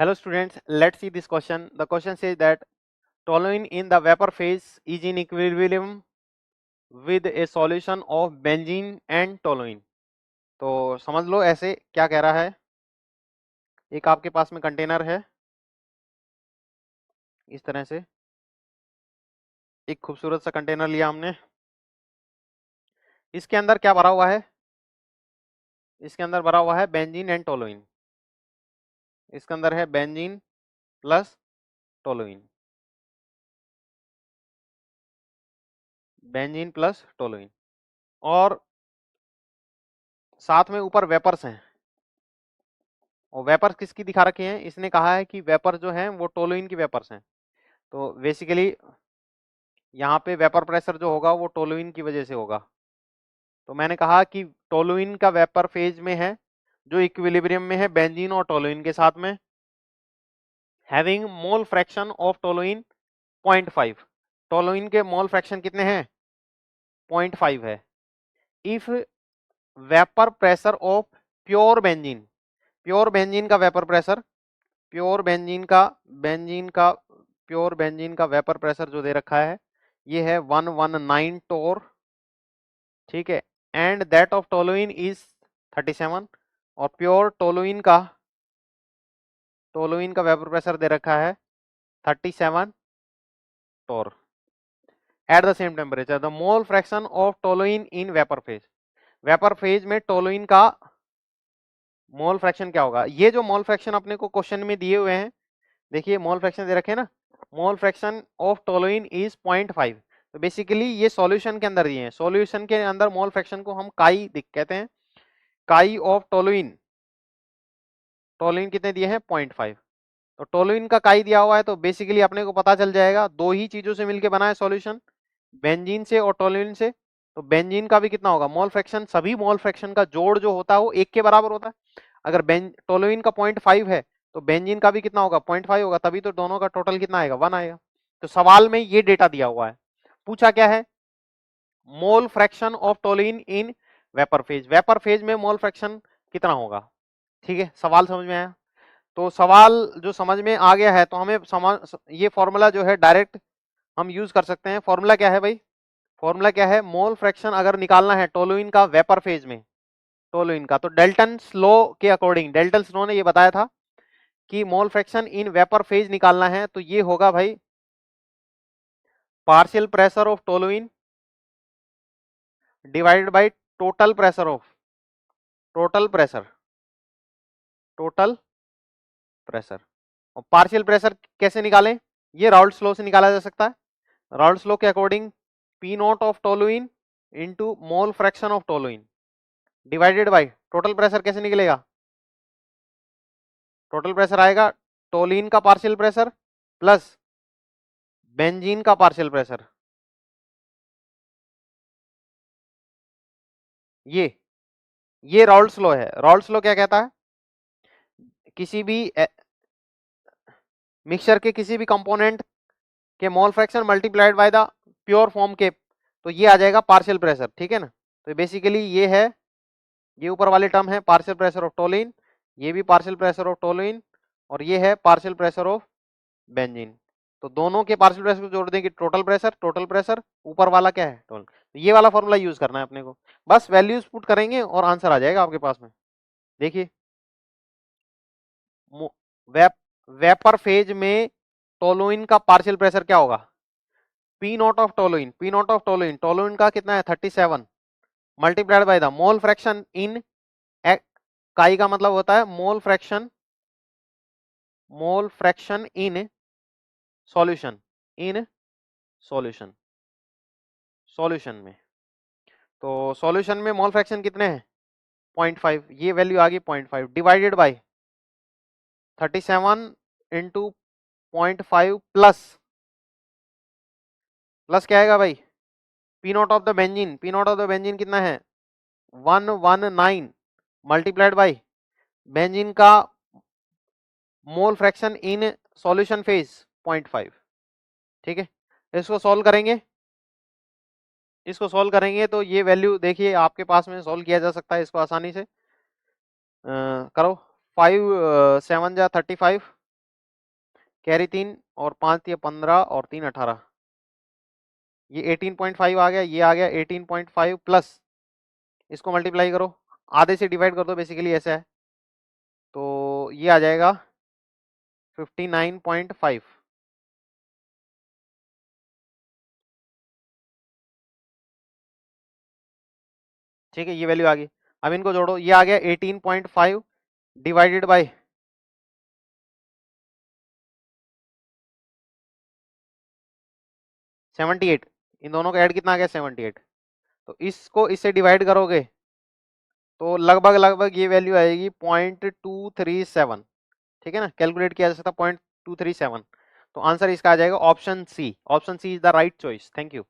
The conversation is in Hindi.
Hello students, let's see this question. The question says that toluene in the vapor phase is in equilibrium with a solution of benzene and toluene. तो समझ लो ऐसे क्या कह रहा है। एक आपके पास में कंटेनर है, इस तरह से एक खूबसूरत सा कंटेनर लिया हमने। इसके अंदर क्या भरा हुआ है? इसके अंदर भरा हुआ है बेंजीन एंड टोलुइन। इसके अंदर है benzene plus toluene, benzene plus toluene, और साथ में ऊपर वेपर्स हैं। और वेपर्स किसकी दिखा रखे हैं? इसने कहा है कि वेपर जो हैं वो टोलुइन की वेपर्स हैं। तो बेसिकली यहाँ पे वेपर प्रेशर जो होगा वो टोलुइन की वजह से होगा। तो मैंने कहा कि टोलुइन का वेपर फेज में है जो इक्विलिब्रियम में है बेंजीन और टोलुइन के साथ में, having mole fraction of toluene 0.5। Toluene के मोल फ्रैक्शन कितने हैं? 0.5 है। If vapour pressure of pure benzene, pure benzene का वेपर प्रेशर, प्योर बेंजीन का वेपर प्रेशर जो दे रखा है ये है 119 टोर, ठीक है। And that of toluene is 37, और प्योर टोलुइन का वेपर प्रेशर दे रखा है 37 torr at the same temperature. The mole fraction of toluene in vapour phase, vapour phase में टोलुइन का मोल फ्रैक्शन क्या होगा? ये जो मोल फ्रैक्शन अपने को क्वेश्चन में दिए हुए हैं, देखिए मोल फ्रैक्शन दे रखे हैं ना, मोल फ्रैक्शन ऑफ टोलुइन इज 0.5। तो बेसिकली ये सॉल्यूशन के अंदर दिए हैं। सॉल्यूशन के अंदर मोल फ्रैक्शन को हम काई कहते हैं। काई ऑफ टोलुइन, टोलुइन कितने दिए हैं? 0.5। तो टोलुइन का काई दिया हुआ है तो बेसिकली अपने को पता चल जाएगा दो ही चीजों से मिलके बना है सॉल्यूशन, बेंजीन से और टोलुइन से। तो बेंजीन का भी कितना होगा मोल फ्रैक्शन? सभी मोल फ्रैक्शन का जोड़ जो होता है वो एक के बराबर होता है। अगर टोलुइन का 0.5 है तो बेंजीन का भी कितना होगा? 0.5 होगा, तभी तो दोनों का टोटल कितना आएगा? 1 आएगा। तो सवाल में ये डेटा दिया हुआ है। पूछा क्या है? मोल fraction of toluene in vapour phase, vapour phase में मोल फ्रैक्शन कितना होगा? ठीक है, सवाल समझ में आया? तो सवाल जो समझ में आ गया है तो हमें ये फॉर्मूला जो है डायरेक्ट हम यूज कर सकते हैं। फॉर्मूला क्या है भाई? फॉर्मूला क्या है? मोल फ्रैक्शन अगर निकालना है टोलुइन का वेपर फेज में, टोलुइन का, तो डेल्टन्स लॉ के अकॉर्डिंग, डेल्टन्स लॉ ने ये बताया था कि mole fraction in vapour phase निकालना है तो ये होगा भाई partial pressure of toluene divided by total pressure of, total pressure, total pressure. और पार्शियल प्रेशर कैसे निकालें? ये राउल्ट्स लॉ से निकाला जा सकता है। राउल्ट्स लॉ के according P not of toluene into mole fraction of toluene divided by total pressure. कैसे निकलेगा? टोटल प्रेशर आएगा टोलुइन का पार्शियल प्रेशर प्लस बेंजीन का पार्शियल प्रेशर। ये राउल्ट्स लॉ है। राउल्ट्स लॉ क्या कहता है? किसी भी मिक्सचर के किसी भी कंपोनेंट के mole fraction multiplied by the pure form के, तो ये आ जाएगा पार्शियल प्रेशर, ठीक है ना। तो बेसिकली ये है, ये ऊपर वाले टर्म है पार्शियल प्रेशर ऑफ टोलुइन, ये भी पार्शियल प्रेशर ऑफ टोलुइन, और ये है पार्शियल प्रेशर ऑफ बेंजीन। तो दोनों के पार्शियल प्रेशर को जोड़ देंगे टोटल प्रेशर, टोटल प्रेशर ऊपर वाला क्या है? टोटल। तो ये वाला फॉर्मूला यूज करना है अपने को, बस वैल्यूज पुट करेंगे और आंसर आ जाएगा आपके पास में। देखिए वेपर फेज में टोलुइन का पार्शियल प्रेशर क्या होगा? P not of toluene, P not of toluene, toluene का कितना है? 37 multiplied by the mole fraction in, काई का मतलब होता है mole fraction, mole fraction in solution, in solution, solution में। तो सॉल्यूशन में मोल फ्रैक्शन कितने हैं? 0.5, ये वैल्यू आ गई 0.5 divided by 37 into 0.5 plus, plus क्या आएगा भाई? P not of the benzene, P not of the benzene कितना है? 119 मल्टीप्लाइड बाय बेंजीन का mole fraction in solution phase 0.5, ठीक है। इसको सॉल्व करेंगे, इसको सॉल्व करेंगे तो ये वैल्यू देखिए आपके पास में सॉल्व किया जा सकता है इसको आसानी से। करो 5 7 जा 35, कैरी 3 और 5 ये 15 और 3 18, ये 18.5 आ गया, ये आ गया 18.5 प्लस इसको मल्टीप्लाई करो, आधे से डिवाइड कर दो, बेसिकली ऐसा है, तो ये आ जाएगा 59.5। ठीक है, ये वैल्यू आ गई। अब इनको जोड़ो, ये आ गया 18.5 डिवाइडेड बाय 78, इन दोनों का ऐड कितना आ गया 78, तो इसको इससे डिवाइड करोगे तो लगभग लगभग ये वैल्यू आएगी 0.237। ठीक है ना, कैलकुलेट किया जा सकता 0.237। तो आंसर इसका आ जाएगा option C. Option C is the right choice. Thank you.